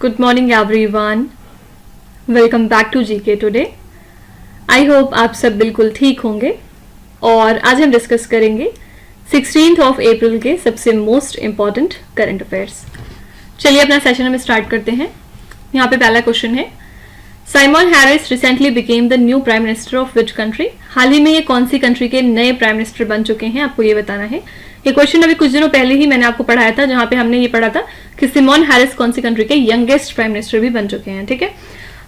Good morning everyone. Welcome back to GK today. I hope आप सब बिल्कुल ठीक होंगे और आज हम डिस्कस करेंगे 16th ऑफ अप्रैल के सबसे मोस्ट इम्पॉर्टेंट करंट अफेयर्स. चलिए अपना सेशन हम स्टार्ट करते हैं. यहाँ पे पहला क्वेश्चन है, Simon Harris recently became the new prime minister of which country. हाल ही में ये कौन सी कंट्री के नए प्राइम मिनिस्टर बन चुके हैं, आपको ये बताना है. ये क्वेश्चन अभी कुछ दिनों पहले ही मैंने आपको पढ़ाया था, जहां पे हमने ये पढ़ा था कि सिमोन हैरिस कौन सी कंट्री के यंगेस्ट प्राइम मिनिस्टर भी बन चुके हैं. ठीक है,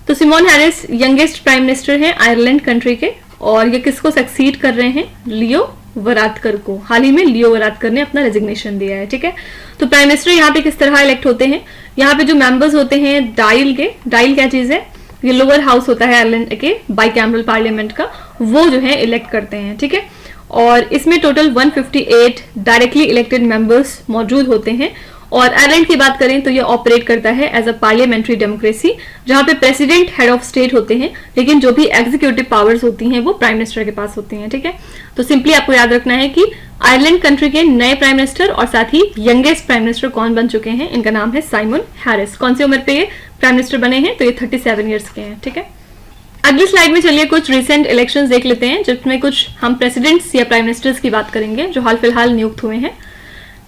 तो Simon Harris youngest prime minister है आयरलैंड कंट्री के, और ये किसको सक्सीड कर रहे हैं? लियो वरादकर को. हाल ही में लियो वरादकर ने अपना रेजिग्नेशन दिया है. ठीक है, तो प्राइम मिनिस्टर यहाँ पे किस तरह इलेक्ट होते हैं? यहाँ पे जो मेंबर्स होते हैं डाइल के, डाइल क्या चीज है? ये लोअर हाउस होता है आयरलैंड के बाइकैमरल पार्लियामेंट का, वो जो है इलेक्ट करते हैं. ठीक है, और इसमें टोटल 158 डायरेक्टली इलेक्टेड मेंबर्स मौजूद होते हैं. और आयरलैंड की बात करें तो ये ऑपरेट करता है एज अ पार्लियामेंट्री डेमोक्रेसी, जहां पे प्रेसिडेंट हेड ऑफ स्टेट होते हैं, लेकिन जो भी एग्जीक्यूटिव पावर्स होती हैं वो प्राइम मिनिस्टर के पास होती हैं. ठीक है, तो सिंपली आपको याद रखना है कि आयरलैंड कंट्री के नए प्राइम मिनिस्टर और साथ ही यंगेस्ट प्राइम मिनिस्टर कौन बन चुके हैं, इनका नाम है साइमन हैरिस. कौन सी उम्र पे ये प्राइम मिनिस्टर बने हैं? तो ये 37 ईयर्स के हैं. ठीक है, अगली स्लाइड में चलिए कुछ रिसेंट इलेक्शंस देख लेते हैं, जिसमें कुछ हम प्रेसिडेंट्स या प्राइम मिनिस्टर्स की बात करेंगे जो हाल फिलहाल नियुक्त हुए हैं.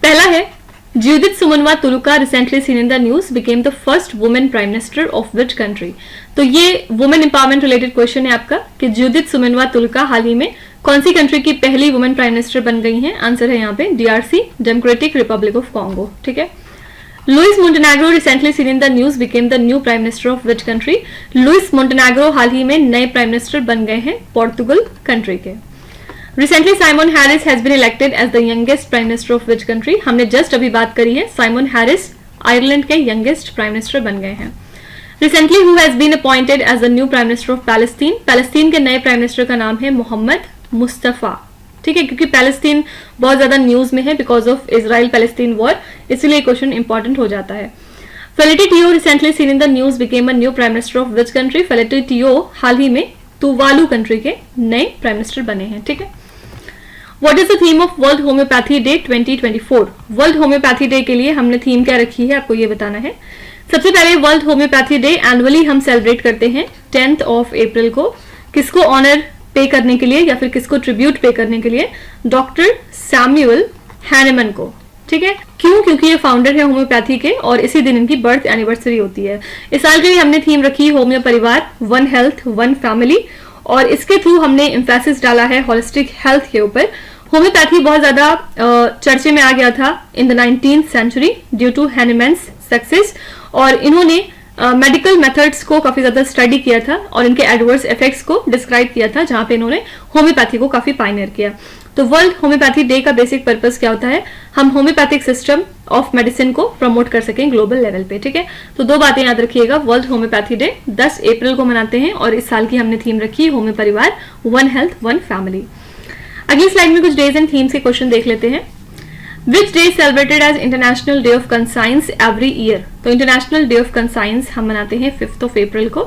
पहला है Judith Suminwa Tuluka, recently seen in the news, became the first women prime minister of which country. तो ये वुमेन एम्पावरमेंट रिलेटेड क्वेश्चन है आपका कि ज्यूडिथ सुमनवा तुलुका हाल ही में कौन सी कंट्री की पहली वुमेन प्राइम मिनिस्टर बन गई हैं? आंसर है यहाँ पे DRC, Democratic Republic of Congo. ठीक है, Luis Montenegro, recently seen in the news, became the new prime minister of which country. Luis Montenegro हाल ही में नए प्राइम मिनिस्टर बन गए हैं पोर्तुगल कंट्री के. Recently Simon Harris has been elected as the youngest prime minister of which country. हमने just अभी बात करी है, साइमन हैरिस आयरलैंड के यंगेस्ट प्राइम मिनिस्टर बन गए हैं. Recently who has been appointed as the new prime minister of Palestine. Palestine के नए प्राइम मिनिस्टर का नाम है मोहम्मद मुस्तफा. ठीक है, क्योंकि पैलेस्टीन बहुत ज्यादा न्यूज में है because of Israel Palestine war, इसलिए क्वेश्चन इंपॉर्टेंट हो जाता है. Feleti Teo, recently seen in the news, became a new prime minister of which country. Feleti Teo हाल ही में तुवालू कंट्री के नए प्राइम मिनिस्टर बने हैं. ठीक है, what is the theme of world homeopathy day 2024. World homeopathy day के लिए हमने थीम क्या रखी है, आपको ये बताना है. सबसे पहले वर्ल्ड होम्योपैथी डे एनुअली हम सेलिब्रेट करते हैं 10th ऑफ अप्रैल को. किसको ऑनर पे करने के लिए या फिर किसको ट्रिब्यूट पे करने के लिए? डॉक्टर सैमुअल हैनेमन को. ठीक है, क्यों? क्योंकि ये फाउंडर है होम्योपैथी के और इसी दिन इनकी बर्थ एनिवर्सरी होती है. इस साल के लिए हमने थीम रखी होम्यो परिवार, वन हेल्थ वन फैमिली, और इसके थ्रू हमने एम्फेसिस डाला है होलिस्टिक हेल्थ के ऊपर. होम्योपैथी बहुत ज्यादा चर्चे में आ गया था in the 19th century due to Hahnemann's success, और इन्होंने मेडिकल मेथड्स को काफी ज्यादा स्टडी किया था और इनके एडवर्स इफेक्ट्स को डिस्क्राइब किया था, जहां पे इन्होंने होम्योपैथी को काफी पायनियर किया. तो वर्ल्ड होम्योपैथी डे का बेसिक पर्पस क्या होता है? हम होम्योपैथिक सिस्टम ऑफ मेडिसिन को प्रमोट कर सकें ग्लोबल लेवल पे. ठीक है, तो दो बातें याद रखिएगा. वर्ल्ड होम्योपैथी डे 10 अप्रैल को मनाते हैं और इस साल की हमने थीम रखी होम्यो परिवार, वन हेल्थ वन फैमिली. अगली स्लाइड में कुछ डेज एंड थीम्स के क्वेश्चन देख लेते हैं. Which day celebrated as international day of conscience every year. तो इंटरनेशनल डे ऑफ कंसाइंस हम मनाते हैं 5th ऑफ अप्रैल को.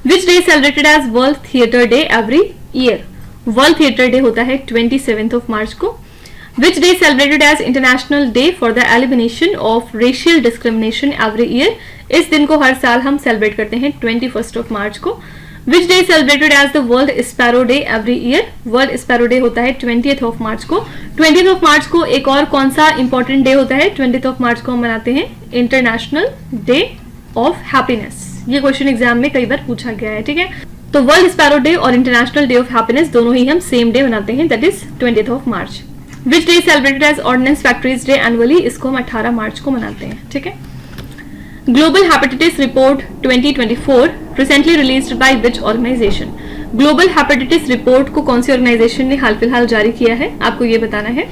Which day celebrated as world theatre day every year. World theatre day होता है 27th ऑफ मार्च को. Which day celebrated as international day for the elimination of racial discrimination every year. इस दिन को हर साल हम celebrate करते हैं 21st ऑफ मार्च को. Which day celebrated as the World Sparrow Day every year. World Sparrow Day होता है 20th ऑफ मार्च को. 20th ऑफ मार्च को एक और कौन सा इंपॉर्टेंट डे होता है? 20th ऑफ मार्च को हम मनाते हैं इंटरनेशनल डे ऑफ हैप्पीनेस. ये क्वेश्चन एग्जाम में कई बार पूछा गया है. ठीक है, तो वर्ल्ड स्पैरो डे और इंटरनेशनल डे ऑफ हैप्पीनेस दोनों ही हम सेम डे मनाते हैं, that is 20th of March. Which day celebrated as ordnance factories day annually. इसको हम 18 मार्च को मनाते हैं. ठीक है, global hepatitis report 2024 recently released by which organization. Global hepatitis report को कौन सी ऑर्गेनाइजेशन ने हाल फिलहाल जारी किया है, आपको ये बताना है.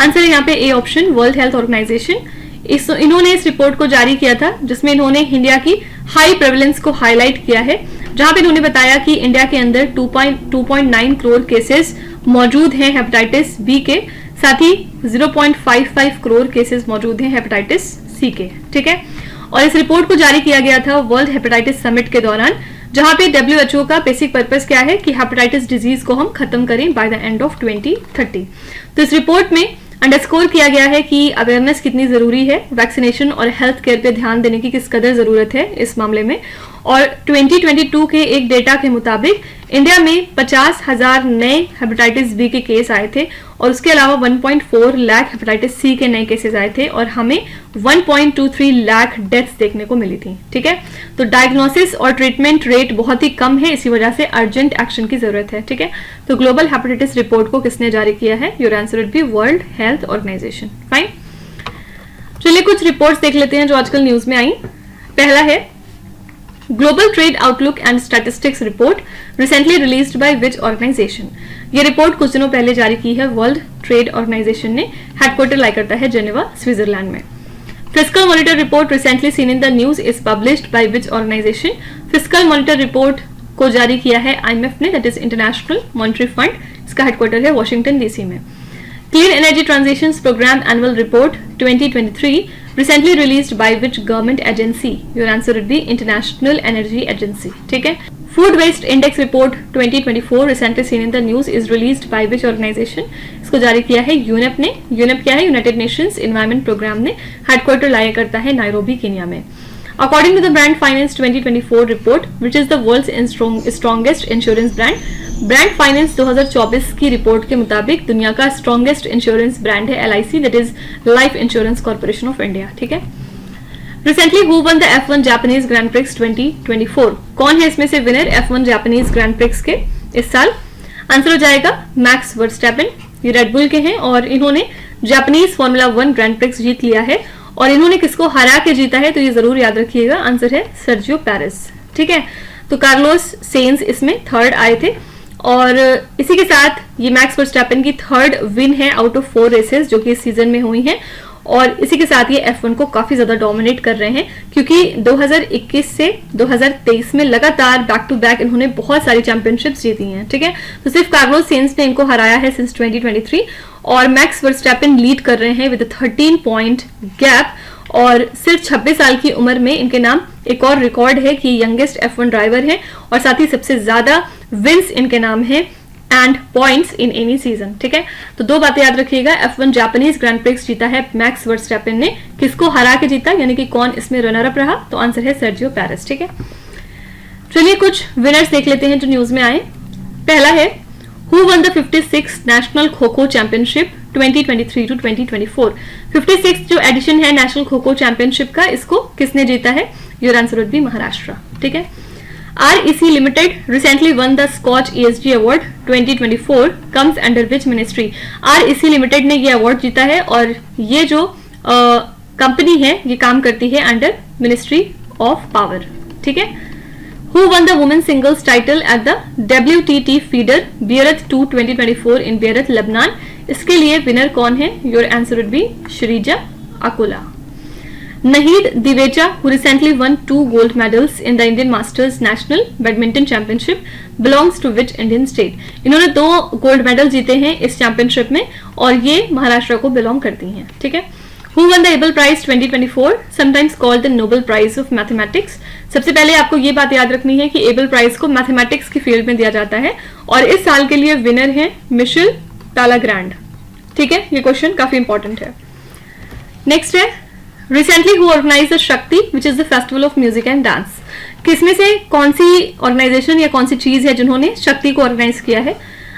आंसर है यहाँ पे A option, world health organization. इन्होंने इस रिपोर्ट को जारी किया था जिसमें इन्होंने इंडिया की हाई प्रेवलेंस को हाईलाइट किया है, जहां पे इन्होंने बताया कि इंडिया के अंदर 2.9 करोड़ केसेस मौजूद हैं हेपेटाइटिस बी के, साथ ही 0.55 करोड़ केसेस मौजूद हैं हेपेटाइटिस सी के. ठीक है, और इस रिपोर्ट को जारी किया गया था वर्ल्ड हेपेटाइटिस समिट के दौरान, जहां पे WHO का बेसिक पर्पस क्या है कि हेपेटाइटिस डिजीज को हम खत्म करें बाय द एंड ऑफ 2030. तो इस रिपोर्ट में अंडरस्कोर किया गया है कि अवेयरनेस कितनी जरूरी है, वैक्सीनेशन और हेल्थ केयर पे ध्यान देने की किस कदर जरूरत है इस मामले में। और 2022 के एक डेटा के मुताबिक इंडिया में 50,000 नए हेपेटाइटिस बी के केस आए थे और उसके अलावा 1.4 लाख हेपेटाइटिस सी के नए केसेस आए थे और हमें 1.23 लाख डेथ्स देखने को मिली थी। ठीक है, तो डायग्नोसिस और ट्रीटमेंट रेट बहुत ही कम है, इसी वजह से अर्जेंट एक्शन की जरूरत है। ठीक है, तो ग्लोबल हेपेटाइटिस रिपोर्ट को किसने जारी किया है? Your answer would be world health organization. Fine, चलिए कुछ रिपोर्ट्स देख लेते हैं जो आजकल न्यूज में आई। पहला है global trade outlook and statistics report recently released by which organization. ये रिपोर्ट कुछ दिनों पहले जारी की है वर्ल्ड ट्रेड ऑर्गेनाइजेशन ने, हेडक्वार्टर लाई करता है जेनेवा स्विट्जरलैंड में। Fiscal monitor report recently seen in the news is published by which organization. Fiscal monitor report को जारी किया है आईएमएफ ने, that is international monetary fund. इसका हेडक्वार्टर है वॉशिंगटन डीसी में। Clean energy transitions programme annual report 2023 recently released by which government agency? Your answer would be International Energy Agency. ठीक है, Food Waste Index Report 2024 recently seen in the news is released by which organization? इसको जारी किया है UNEP ने। UNEP क्या है? United Nations environment programme ने, हेडक्वार्टर लाया करता है नायरोबी केन्या में। According to the Brand Finance 2024 report, which is the world's strongest insurance brand, brand finance 2024 की रिपोर्ट के मुताबिक दुनिया का स्ट्रॉन्गेस्ट इंश्योरेंस ब्रांड है LIC, that is life insurance corporation of India. ठीक है, recently who one the F1 Japanese grand prix 2024? कौन है इसमें से winner F1 Japanese grand prix के इस साल? आंसर हो जाएगा मैक्स वर्स्टैपेन। ये रेडबुल के हैं और इन्होंने जापानीज फॉर्मूला 1 ग्रैंड प्रिक्स जीत लिया है। और इन्होंने किसको हरा के जीता है तो ये जरूर याद रखिएगा, आंसर है सर्जियो पेरेस। ठीक है, तो कार्लोस सेंस इसमें थर्ड आए थे और इसी के साथ ये मैक्स वर्स्टैपेन की थर्ड विन है आउट ऑफ 4 रेसेस जो कि इस सीजन में हुई हैं। और इसी के साथ ये F1 को काफी ज्यादा डोमिनेट कर रहे हैं क्योंकि 2021 से 2023 में लगातार बैक टू बैक इन्होंने बहुत सारी चैंपियनशिप्स जीती हैं। ठीक है, तो सिर्फ कार्लोस सेंस ने इनको हराया है सिंस 2023 और मैक्स वर्स्टैपेन लीड कर रहे हैं विद 13 पॉइंट गैप। और सिर्फ 26 साल की उम्र में इनके नाम एक और रिकॉर्ड है कि यंगेस्ट F1 ड्राइवर हैं और साथ ही सबसे ज्यादा विंस इनके नाम है and points in any season. ठीक है, तो दो बातें याद रखिएगा, F1 जापानीज ग्रैंड प्रिक्स जीता है मैक्स वर्स्टैपेन ने, किसको हरा के जीता यानी कि कौन इसमें रनर अप रहा? तो आंसर है सर्जियो पेरेस। ठीक है, चलिए कुछ विनर्स देख लेते हैं जो न्यूज में आए। पहला है who one the 56 national kho kho championship 2023 to 2024। 56 जो एडिशन है नेशनल खो खो चैंपियनशिप का, इसको किसने जीता है? Your answer would B Maharashtra. ठीक है, REC Limited recently won the Scotch ESG Award 2024 comes under which ministry? REC Limited ने ये अवार्ड जीता है और ये जो कंपनी है ये काम करती है अंडर मिनिस्ट्री ऑफ पावर। ठीक है, Who won the women's singles title at the WTT Feeder Beirut 2 2024 in Beirut, Lebanon? इसके लिए विनर कौन है? Your answer would be Shreeja Akula. Nahid Divecha, who recently won 2 gold medals in the Indian Masters National Badminton Championship, belongs to which Indian state? इन्होंने 2 gold medal जीते हैं इस championship में और ये महाराष्ट्र को बिलोंग करती हैं। ठीक है, Who won the Abel Prize 2024, sometimes called the Nobel Prize of Mathematics? सबसे पहले आपको ये बात याद रखनी है कि एबल प्राइज को मैथमेटिक्स की फील्ड में दिया जाता है और इस साल के लिए विनर है मिशेल तालाग्रैंड। ठीक है, ये क्वेश्चन काफी इंपॉर्टेंट है। नेक्स्ट है रिसेंटली हु ऑर्गेनाइज द शक्ति which is the festival of music and dance. किसमें से कौन सी ऑर्गेनाइजेशन या कौन सी चीज है जिन्होंने शक्ति को ऑर्गेनाइज किया है?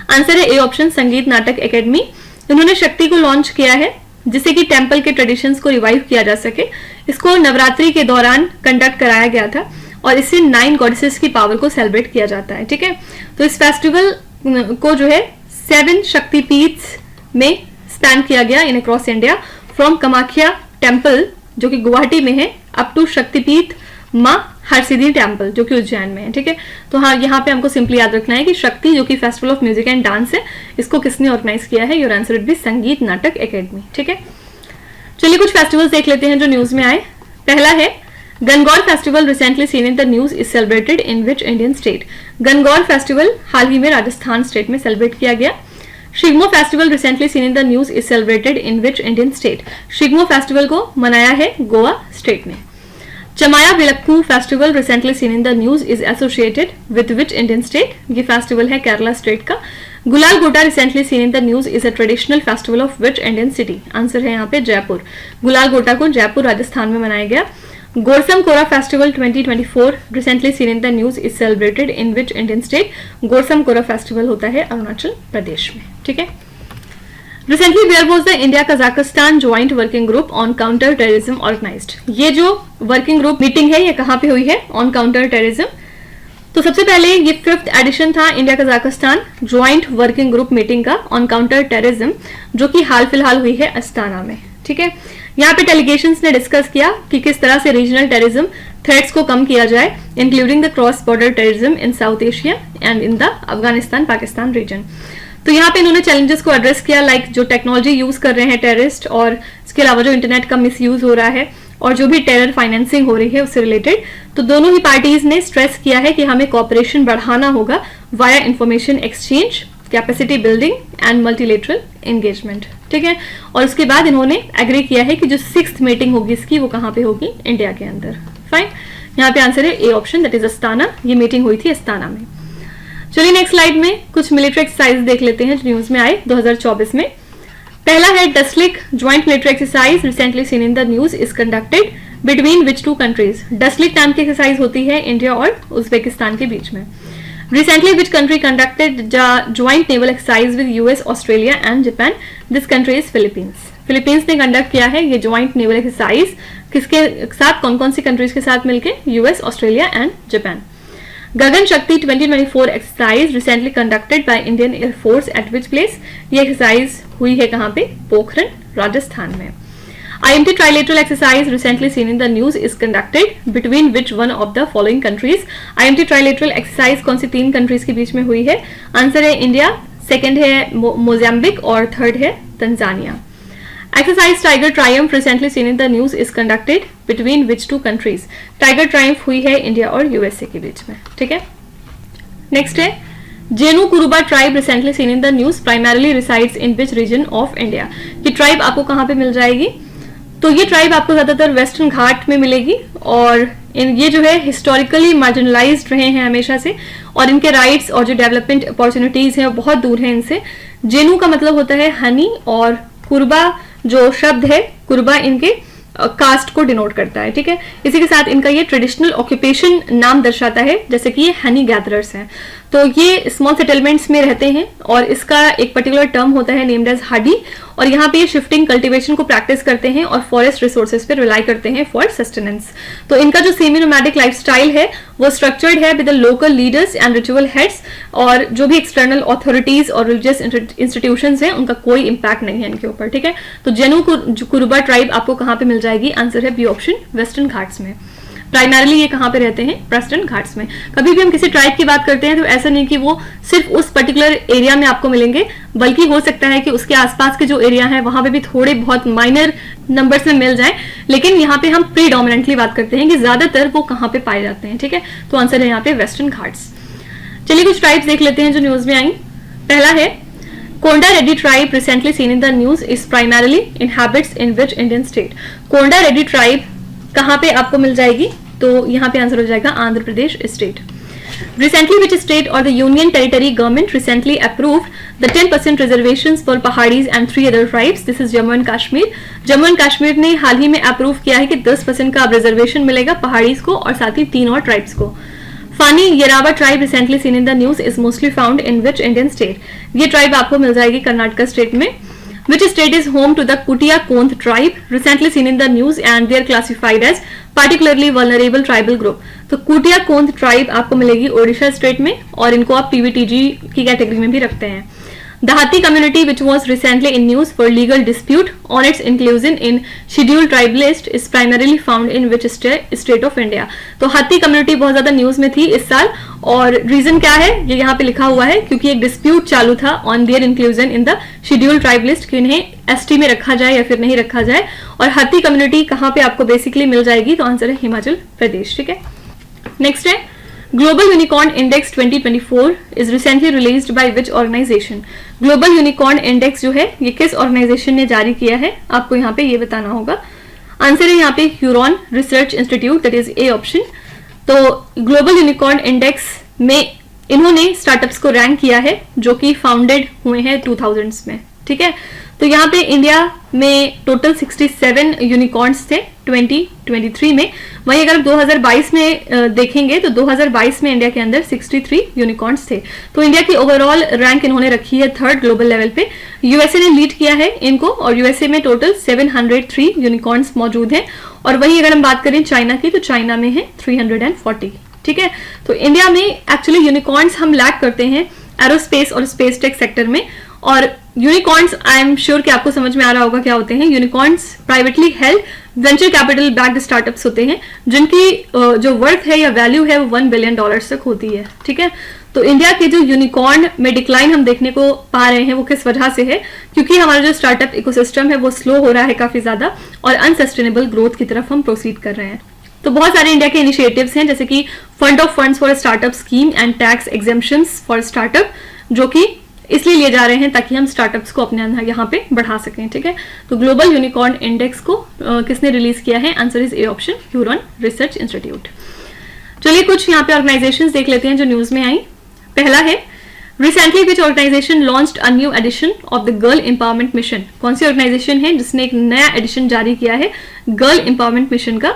आंसर है ए ऑप्शन, संगीत नाटक एकेडमी। इन्होंने शक्ति को लॉन्च किया है जिससे कि टेम्पल के ट्रेडिशंस को रिवाइव किया जा सके। इसको नवरात्रि के दौरान कंडक्ट कराया गया था और इससे 9 गॉडेसेस की पावर को सेलिब्रेट किया जाता है। ठीक है, तो इस फेस्टिवल को जो है 7 शक्तिपीठ में स्पैन किया गया इन across India, from Kamakhya temple जो कि गुवाहाटी में है अप टू शक्तिपीठ माँ हरसिद्धि टेम्पल जो कि उज्जैन में है। ठीक है, तो हाँ यहाँ पे हमको सिंपली याद रखना है कि शक्ति जो कि festival of music and dance है, इसको किसने ऑर्गेनाइज किया है? योर आंसर वुड बी संगीत नाटक एकेडमी। ठीक है, चलिए कुछ फेस्टिवल्स देख लेते हैं जो न्यूज में आए। पहला है Gangaur festival recently seen in the news is celebrated in which Indian state? Gangaur festival हाल ही में राजस्थान स्टेट में सेलिब्रेट किया गया। Shigmo festival recently seen in the news is celebrated in which Indian state? Shigmo festival को मनाया है गोवा स्टेट ने। Chamaya Vilakku festival recently seen in the news is associated with which Indian state? ये फेस्टिवल है केरला स्टेट का। गुलाल गोटा recently seen in the news is a traditional festival of which Indian city? Answer है यहाँ पे जयपुर। गुलाल गोटा को जयपुर राजस्थान में मनाया गया। Gorsam Kora festival 2024 recently seen in the news is celebrated in which Indian state? Gorsam Kora festival होता है अरुणाचल प्रदेश में। ठीक है। Recently where was the India Kazakhstan joint working group on counter terrorism organized? ये जो वर्किंग ग्रुप मीटिंग है ये कहाँ पे हुई है ऑन काउंटर टेररिज्म? तो सबसे पहले ये 5th एडिशन था India Kazakhstan joint working group meeting का ऑन काउंटर टेररिज्म, जो कि हाल फिलहाल हुई है अस्ताना में। ठीक है। यहाँ पे डेलीगेशंस ने डिस्कस किया कि किस तरह से रीजनल टेररिज्म थ्रेट्स को कम किया जाए, including the cross border terrorism in South Asia and in the Afghanistan Pakistan region. तो यहाँ पे इन्होंने चैलेंजेस को एड्रेस किया, लाइक जो टेक्नोलॉजी यूज कर रहे हैं टेररिस्ट, और इसके अलावा जो इंटरनेट का मिसयूज हो रहा है और जो भी टेरर फाइनेंसिंग हो रही है उससे रिलेटेड। तो दोनों ही पार्टीज ने स्ट्रेस किया है कि हमें कोऑपरेशन बढ़ाना होगा via information exchange, capacity building and multilateral engagement. ठीक है। और उसके बाद इन्होंने एग्री किया है कि जो 6th मीटिंग होगी इसकी वो कहाँ पे होगी? इंडिया के अंदर। फाइन। यहाँ पे आंसर है A option, that is Astana. ये मीटिंग हुई थी अस्ताना में। चलिए नेक्स्ट स्लाइड में कुछ मिलिट्री एक्सरसाइज देख लेते हैं जो न्यूज में आए 2024 में। पहला है Dustlik joint military exercise recently seen in the news is conducted between which 2 countries? Dustlik नाम की एक्सरसाइज होती है इंडिया और उज्बेकिस्तान के बीच में। Recently which country conducted joint naval exercise with US, Australia and Japan? This country is Philippines. Philippines ने conduct किया है ये ज्वाइंट नेवल एक्सरसाइज किसके साथ, कौन कौन सी कंट्रीज के साथ मिलकर? US, Australia and Japan. Gagan Shakti 2024 exercise recently conducted by Indian air force at which place? ये एक्सरसाइज हुई है कहाँ पे? पोखरण राजस्थान में। IMT trilateral exercise recently seen in the news is conducted between which one of the following countries? IMT trilateral exercise कौन सी 3 countries के बीच में हुई है? आंसर है इंडिया, सेकेंड है मोजाम्बिक और थर्ड है Tanzania. Exercise tiger Triumph recently seen in the news is conducted between which 2 countries? Tiger Triumph हुई है इंडिया और यूएसए के बीच में। ठीक है। नेक्स्ट है Jenu Kuruba tribe recently seen in the news primarily resides in which region of India? ये tribe आपको कहाँ पे मिल जाएगी? तो ये ट्राइब आपको ज्यादातर वेस्टर्न घाट में मिलेगी, और ये जो है हिस्टोरिकली मार्जिनलाइज्ड रहे हैं हमेशा से, और इनके राइट्स और जो डेवलपमेंट अपॉर्चुनिटीज हैं वो बहुत दूर है इनसे। जेनू का मतलब होता है हनी, और कुर्बा जो शब्द है कुर्बा इनके कास्ट को डिनोट करता है। ठीक है। इसी के साथ इनका ये ट्रेडिशनल ऑक्यूपेशन नाम दर्शाता है, जैसे कि ये हनी गैदरर्स हैं। तो ये स्मॉल सेटलमेंट्स में रहते हैं और इसका एक पर्टिकुलर टर्म होता है नेम्ड एज हाडी, और यहाँ पे ये शिफ्टिंग कल्टीवेशन को प्रैक्टिस करते हैं और फॉरेस्ट रिसोर्सेज पे रिलाई करते हैं फॉर सस्टेनेंस। तो इनका जो सेमी नोमैडिक लाइफस्टाइल है वो स्ट्रक्चर्ड है with the local leaders and ritual heads, और जो भी एक्सटर्नल अथॉरिटीज और रिलीजियस इंस्टीट्यूशंस हैं उनका कोई इंपैक्ट नहीं है इनके ऊपर। ठीक है। तो जेनू कुरुबा ट्राइब आपको कहाँ पे मिल जाएगी? आंसर है बी ऑप्शन, वेस्टर्न घाट्स में। प्राइमरली ये कहाँ पे रहते हैं? वेस्टर्न घाट्स में। कभी भी हम किसी ट्राइब की बात करते हैं तो ऐसा नहीं कि वो सिर्फ उस पर्टिकुलर एरिया में आपको मिलेंगे, बल्कि हो सकता है कि उसके आसपास के जो एरिया है वहां पे भी थोड़े बहुत माइनर नंबर्स में मिल जाए, लेकिन यहाँ पे हम प्रीडोमिनेंटली बात करते हैं कि ज्यादातर वो कहाँ पे पाए जाते हैं। ठीक है। तो आंसर है यहाँ पे वेस्टर्न घाट्स। चलिए कुछ ट्राइब्स देख लेते हैं जो न्यूज में आई। पहला है Konda Reddi tribe recently seen in the news is primarily inhabits in which Indian state? Konda Reddi tribe कहाँ पे आपको मिल जाएगी? तो यहाँ पे आंसर हो जाएगा Andhra Pradesh state. Recently, which state or the union territory government recently approved the 10% reservations for Pahadis and 3 other tribes? This is Jammu and Kashmir. Jammu and Kashmir ने हाल ही में अप्रूव किया है कि 10% का अब रिजर्वेशन मिलेगा पहाड़ीज को और साथ ही 3 और ट्राइब्स को। Phani Yerava tribe recently seen in the news is mostly found in which Indian state? ये ट्राइब आपको मिल जाएगी कर्नाटक स्टेट में। Which state is home to the Kutia Konth tribe recently seen in the news and they are classified as particularly vulnerable tribal group? तो कुटिया कोंथ tribe आपको मिलेगी Odisha state में और इनको आप पीवीटीजी की कैटेगरी में भी रखते हैं। The Hathi community, which was recently in news for legal dispute on its inclusion in scheduled tribe list, is primarily found in which state of India? तो हाथी कम्युनिटी बहुत ज्यादा न्यूज में थी इस साल और रीजन क्या है ये यहाँ पे लिखा हुआ है क्योंकि एक डिस्प्यूट चालू था on their inclusion in the scheduled tribe list कि इन्हें एसटी में रखा जाए या फिर नहीं रखा जाए। और हाथी कम्युनिटी कहाँ पे आपको बेसिकली मिल जाएगी? तो आंसर है हिमाचल प्रदेश। ठीक है। नेक्स्ट है Global Unicorn Index 2024 is recently released by which organization? Global Unicorn Index जो है ये किस ऑर्गेनाइजेशन ने जारी किया है आपको यहाँ पे ये बताना होगा। आंसर है यहाँ पे Huron research institute, that is A option. तो ग्लोबल यूनिकॉर्न इंडेक्स में इन्होंने स्टार्टअप्स को रैंक किया है जो कि फाउंडेड हुए हैं 2000s में, ठीक है। तो यहाँ पे इंडिया में टोटल 67 यूनिकॉर्न्स थे 2023 में। वहीं अगर 2022 में देखेंगे तो 2022 में इंडिया के अंदर 63 यूनिकॉर्न्स थे। तो इंडिया की ओवरऑल रैंक इन्होंने रखी है 3rd ग्लोबल लेवल पे। यूएसए ने लीड किया है इनको, और यूएसए में टोटल 703 यूनिकॉर्न्स मौजूद हैं। और वहीं अगर हम बात करें चाइना की, तो चाइना में है 340, ठीक है। तो इंडिया में एक्चुअली यूनिकॉर्न्स हम लैक करते हैं एरोस्पेस और स्पेस टेक सेक्टर में। और यूनिकॉर्न्स, आई एम श्योर कि आपको समझ में आ रहा होगा क्या होते हैं। Unicorns privately held venture capital backed startups होते हैं जिनकी जो वर्थ है या वैल्यू है वो $1 बिलियन तक होती है, ठीक है। तो इंडिया के जो यूनिकॉर्न में डिक्लाइन हम देखने को पा रहे हैं वो किस वजह से है, क्योंकि हमारा जो स्टार्टअप इकोसिस्टम है वो स्लो हो रहा है काफी ज्यादा, और अनसस्टेनेबल ग्रोथ की तरफ हम प्रोसीड कर रहे हैं। तो बहुत सारे इंडिया के इनिशिएटिव्स हैं, जैसे कि fund of funds for startup scheme and tax exemptions for startup, जो कि इसलिए लिए जा रहे हैं ताकि हम स्टार्टअप्स को अपने यहाँ पे बढ़ा सकें, ठीक है। तो ग्लोबल यूनिकॉर्न इंडेक्स को किसने रिलीज किया है? Answer is A option, Huron research institute. चलिए कुछ यहाँ पे ऑर्गेनाइजेशंस देख लेते हैं जो न्यूज में आई। पहला है, recently which organization launched a new edition of the girl empowerment mission. कौन सी ऑर्गेनाइजेशन है जिसने एक नया एडिशन जारी किया है गर्ल एम्पावरमेंट मिशन का?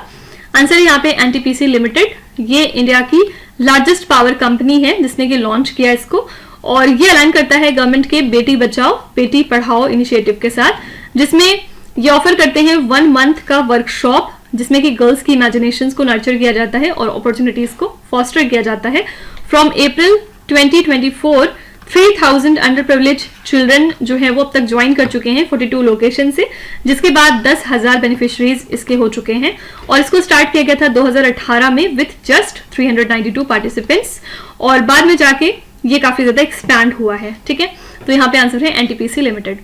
आंसर है यहाँ पे एनटीपीसी लिमिटेड। ये इंडिया की लार्जेस्ट पावर कंपनी है जिसने कि लॉन्च किया इसको, और ये अलाइन करता है गवर्नमेंट के बेटी बचाओ बेटी पढ़ाओ इनिशिएटिव के साथ, जिसमें ये ऑफर करते हैं 1 मंथ का वर्कशॉप जिसमें कि गर्ल्स की इमेजिनेशंस को नर्चर किया जाता है और अपॉर्चुनिटीज को फॉस्टर किया जाता है। From April 2024 3000 under privilege children जो है वो अब तक ज्वाइन कर चुके हैं 42 लोकेशन से, जिसके बाद 10,000 बेनिफिशरीज इसके हो चुके हैं। और इसको स्टार्ट किया गया था 2018 में विथ जस्ट 392 पार्टिसिपेंट्स, और बाद में जाके ये काफी ज्यादा एक्सपैंड हुआ है, ठीक है। तो यहाँ पे आंसर है NTPC limited.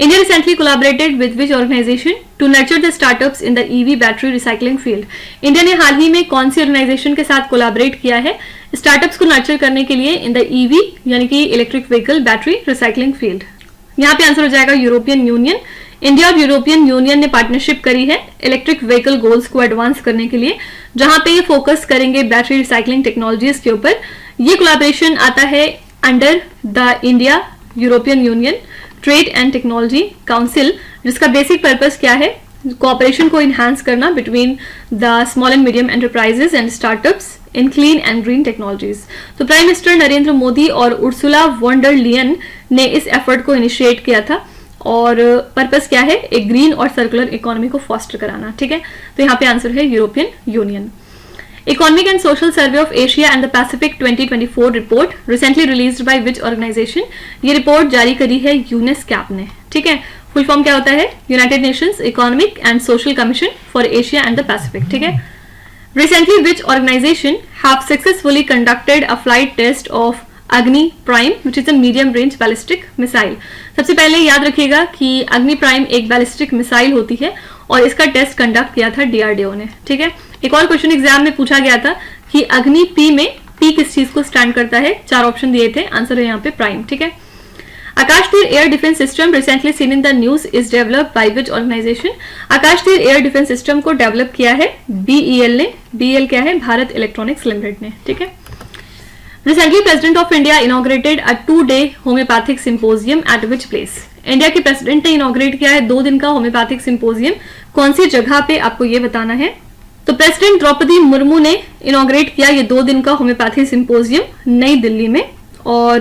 India recently collaborated with which organization to nurture the startups in the EV battery recycling field. India ने हाल ही में कौन सी ऑर्गेनाइजेशन के साथ कोलैबोरेट किया है स्टार्टअप्स को नर्चर करने के लिए इन द ईवी यानी कि electric vehicle battery recycling field? यहाँ पे आंसर हो जाएगा यूरोपियन यूनियन। इंडिया और यूरोपियन यूनियन ने पार्टनरशिप करी है इलेक्ट्रिक व्हीकल गोल्स को एडवांस करने के लिए, जहां पे ये फोकस करेंगे बैटरी रिसाइकलिंग टेक्नोलॉजीज के ऊपर। ये कोलैबोरेशन आता है under the India European union trade and technology council, जिसका बेसिक पर्पस क्या है? कोऑपरेशन को इनहांस करना between the small and medium enterprises and startups in clean and green technologies. तो प्राइम मिनिस्टर नरेंद्र मोदी और उर्सुला वॉन डर लियन ने इस एफर्ट को इनिशिएट किया था, और पर्पस क्या है? एक ग्रीन और सर्कुलर इकोनॉमी को फॉस्टर कराना, ठीक है। तो यहाँ पे आंसर है European Union. Economic and social survey of Asia and the Pacific 2024 report recently released by which organization? ये रिपोर्ट जारी करी है यूनेस्कैप ने, ठीक है। फुल फॉर्म क्या होता है? United Nations Economic and Social Commission for Asia and the Pacific, ठीक है। Recently which organization have successfully conducted a flight test of Agni prime which is a medium range ballistic missile? सबसे पहले याद रखिएगा कि अग्नि प्राइम एक बैलिस्टिक मिसाइल होती है और इसका टेस्ट कंडक्ट किया था डीआरडीओ ने, ठीक है। एक और क्वेश्चन एग्जाम में पूछा गया था कि अग्नि पी में पी किस चीज को स्टैंड करता है? 4 ऑप्शन दिए थे, आंसर है यहाँ पे प्राइम, ठीक है। Akash Teer air defence system recently seen in the news is developed by which organization? Akash Teer air defence system को डेवलप किया है बीईएल ने। बीईएल क्या है? भारत इलेक्ट्रॉनिक्स लिमिटेड ने, ठीक है। Recently, President of India inaugurated a 2-day homeopathic symposium at which place? India के प्रेसिडेंट ने इनॉग्रेट किया है 2 दिन का होम्योपैथिक सिंपोजियम। कौन सी जगह पे? आपको ये बताना है। तो प्रेसिडेंट द्रौपदी मुर्मू ने इनॉग्रेट किया ये 2 दिन का होम्योपैथिक सिंपोजियम नई दिल्ली में। और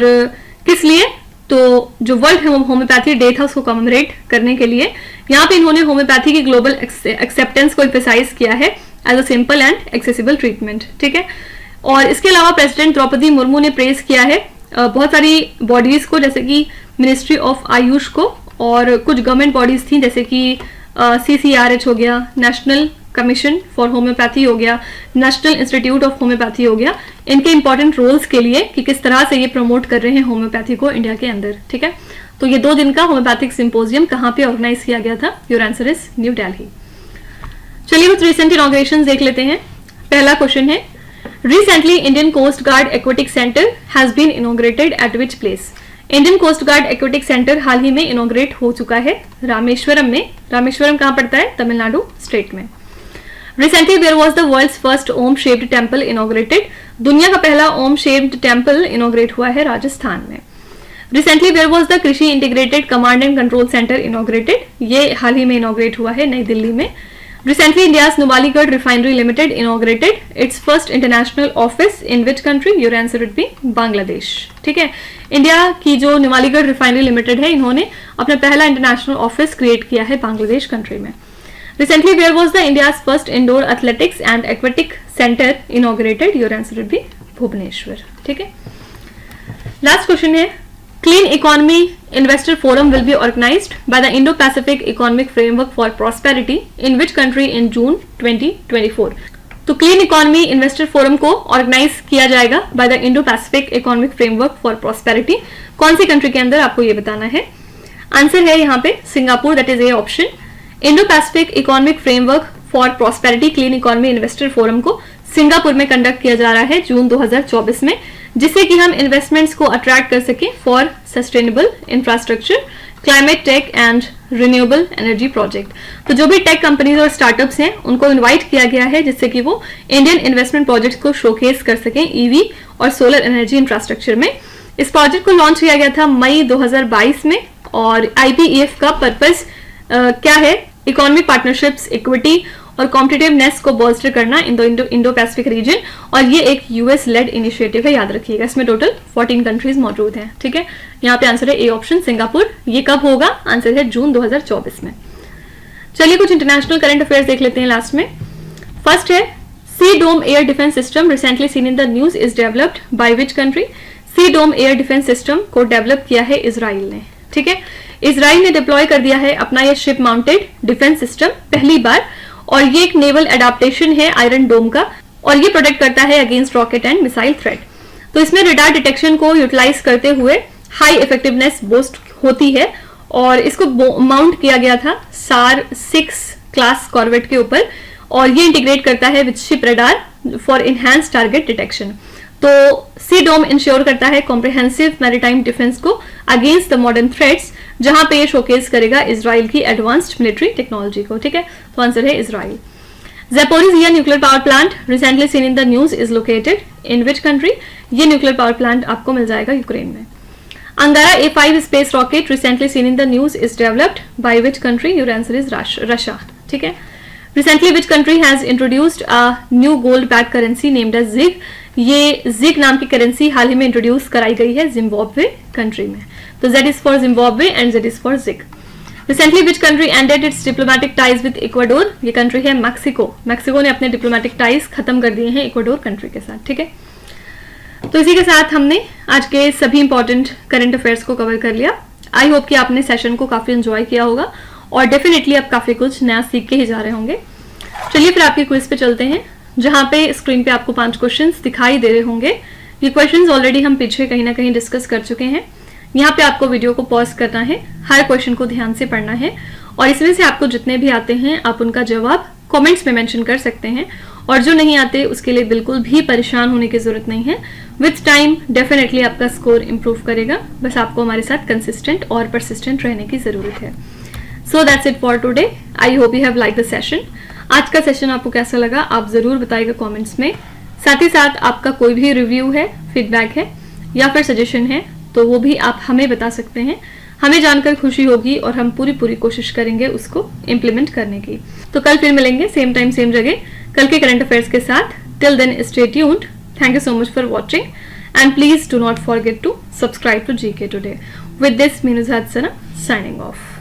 किस लिए? तो जो वर्ल्ड होम्योपैथी डे था उसको कमेमोरेट करने के लिए। यहाँ पे इन्होंने होम्योपैथी की ग्लोबल एक्सेप्टेंस को एम्फसाइज किया है as a simple and accessible treatment, ठीक है। और इसके अलावा प्रेसिडेंट द्रौपदी मुर्मू ने प्रेज किया है बहुत सारी बॉडीज को, जैसे कि मिनिस्ट्री ऑफ आयुष को, और कुछ गवर्नमेंट बॉडीज थी जैसे कि CCRH हो गया, नेशनल कमीशन फॉर होम्योपैथी हो गया, नेशनल इंस्टीट्यूट ऑफ होम्योपैथी हो गया, इनके इंपॉर्टेंट रोल्स के लिए कि किस तरह से ये प्रमोट कर रहे हैं होम्योपैथी को इंडिया के अंदर, ठीक है। तो ये 2 दिन का होम्योपैथिक सिंपोजियम कहाँ पे ऑर्गेनाइज किया गया था? Your answer is new Delhi. चलिए कुछ रिसेंट इनॉग्रेशन देख लेते हैं। पहला क्वेश्चन है, Recently, Indian Coast Guard Aquatic Center has been inaugurated at which place? Indian Coast Guard Aquatic Center हाल ही में इनोग्रेट हो चुका है रामेश्वरम में। रामेश्वरम कहाँ पड़ता है? तमिलनाडु स्टेट में। Recently where was the world's first Om shaped temple inaugurated? दुनिया का पहला ओम शेप्ड टेम्पल इनॉग्रेट हुआ है राजस्थान में। रिसेंटली वेयर वॉज द कृषि integrated command and control centre inaugurated? ये हाल ही में इनॉग्रेट हुआ है नई दिल्ली में। Recently, India's Numaligarh Refinery Limited inaugurated its first international office in which country? Your answer would be Bangladesh. ठीक है, इंडिया की जो नुमालीगढ़ रिफाइनरी लिमिटेड है, इन्होंने अपना पहला इंटरनेशनल ऑफिस क्रिएट किया है बांग्लादेश कंट्री में। Recently, where was the India's first indoor athletics and aquatic center inaugurated? Your answer would be Bhubaneswar. ठीक है, लास्ट क्वेश्चन है, Clean Economy Investor Forum will be organized by the Indo-Pacific Economic Framework for Prosperity in which country in June 2024? तो clean economy investor forum को organise किया जाएगा by the Indo Pacific economic framework for prosperity. कौन सी country के अंदर, आपको ये बताना है। आंसर है यहाँ पे Singapore, that is A option. Indo Pacific economic framework for prosperity clean economy investor forum को सिंगापुर में कंडक्ट किया जा रहा है जून 2024 में, जिससे कि हम इन्वेस्टमेंट्स को अट्रैक्ट कर सकें for sustainable infrastructure, climate tech and renewable energy project. तो जो भी टेक कंपनीज और स्टार्टअप्स हैं उनको इनवाइट किया गया है, जिससे कि वो इंडियन इन्वेस्टमेंट प्रोजेक्ट्स को शोकेस कर सकें ईवी और सोलर एनर्जी इंफ्रास्ट्रक्चर में। इस प्रोजेक्ट को लॉन्च किया गया था मई 2022 में, और IPEF का पर्पस क्या है? इकोनॉमिक पार्टनरशिप्स, इक्विटी और कॉम्पिटिटिवनेस को बॉस्टर करना in the Indo Pacific region, और ये एक US लेड इनिशिएटिव है, याद रखिएगा। इसमें टोटल 14 कंट्रीज मौजूद हैं। ठीक है, यहाँ पे आंसर है ए ऑप्शन सिंगापुर। ये कब होगा? आंसर है जून 2024 में। चलिए कुछ इंटरनेशनल करंट अफेयर्स देख लेते हैं लास्ट में। फर्स्ट है, Sea Dome air defence system recently seen in the news is developed by which country? Sea Dome air defence system को डेवलप किया है इजराइल ने। ठीक है, इजराइल ने डिप्लॉय कर दिया है अपना ये शिप माउंटेड डिफेंस सिस्टम पहली बार, और ये एक नेवल एडाप्टेशन है आयरन डोम का, और ये प्रोटेक्ट करता है against rocket and missile threat. तो इसमें रडार डिटेक्शन को यूटिलाइज करते हुए हाई इफेक्टिवनेस बूस्ट होती है, और इसको माउंट किया गया था SAR 6 क्लास कॉर्वेट के ऊपर, और ये इंटीग्रेट करता है with ship radar for enhance target detection. तो सी डोम इंश्योर करता है कॉम्प्रिहेंसिव मैरीटाइम डिफेंस को अगेंस्ट द मॉडर्न थ्रेट्स, जहां पे ये शोकेस करेगा इजराइल की एडवांस्ड मिलिट्री टेक्नोलॉजी को। ठीक है, तो आंसर है Israel. Zaporizhzhia nuclear power plant recently seen in the news is located in which country? ये न्यूक्लियर पावर प्लांट आपको मिल जाएगा यूक्रेन में। Angara A5 space rocket recently seen in the news is developed by which country? Your answer is Russia. ठीक है, recently which country has introduced a new gold back currency named as ZiG? ये ZiG नाम की currency हाल ही में introduce कराई गई है जिम्बाब्वे कंट्री में। तो Z is for Zimbabwe and Z is for ZIG. Recently, which country ended its diplomatic ties with Ecuador? ये कंट्री है मैक्सिको। मैक्सिको ने अपने डिप्लोमेटिक टाइज खत्म कर दिए हैं इक्वाडोर कंट्री के साथ। ठीक है, तो इसी के साथ हमने आज के सभी इंपॉर्टेंट करंट अफेयर्स को कवर कर लिया। आई होप कि आपने सेशन को काफी एंजॉय किया होगा, और डेफिनेटली आप काफी कुछ नया सीख के ही जा रहे होंगे। चलिए फिर आपके क्विज पे चलते हैं, जहां पे स्क्रीन पे आपको 5 क्वेश्चंस दिखाई दे रहे होंगे। ये क्वेश्चंस ऑलरेडी हम पीछे कहीं ना कहीं डिस्कस कर चुके हैं। यहाँ पे आपको वीडियो को पॉज करना है, हर क्वेश्चन को ध्यान से पढ़ना है, और इसमें से आपको जितने भी आते हैं आप उनका जवाब कमेंट्स में मेंशन कर सकते हैं, और जो नहीं आते उसके लिए बिल्कुल भी परेशान होने की जरूरत नहीं है। विथ टाइम डेफिनेटली आपका स्कोर इंप्रूव करेगा, बस आपको हमारे साथ कंसिस्टेंट और परसिस्टेंट रहने की जरूरत है। So that's it for today. I hope you have like the session. आज का सेशन आपको कैसा लगा आप जरूर बताइएगा कॉमेंट्स में। साथ ही साथ आपका कोई भी रिव्यू है, फीडबैक है या फिर सजेशन है, तो वो भी आप हमें बता सकते हैं। हमें जानकर खुशी होगी और हम पूरी कोशिश करेंगे उसको इम्प्लीमेंट करने की। तो कल फिर मिलेंगे सेम टाइम सेम जगह कल के करंट अफेयर्स के साथ। Till then stay tuned. Thank you so much for watching, and please do not forget to subscribe to GK Today. With this, Meenuzat Sana signing off.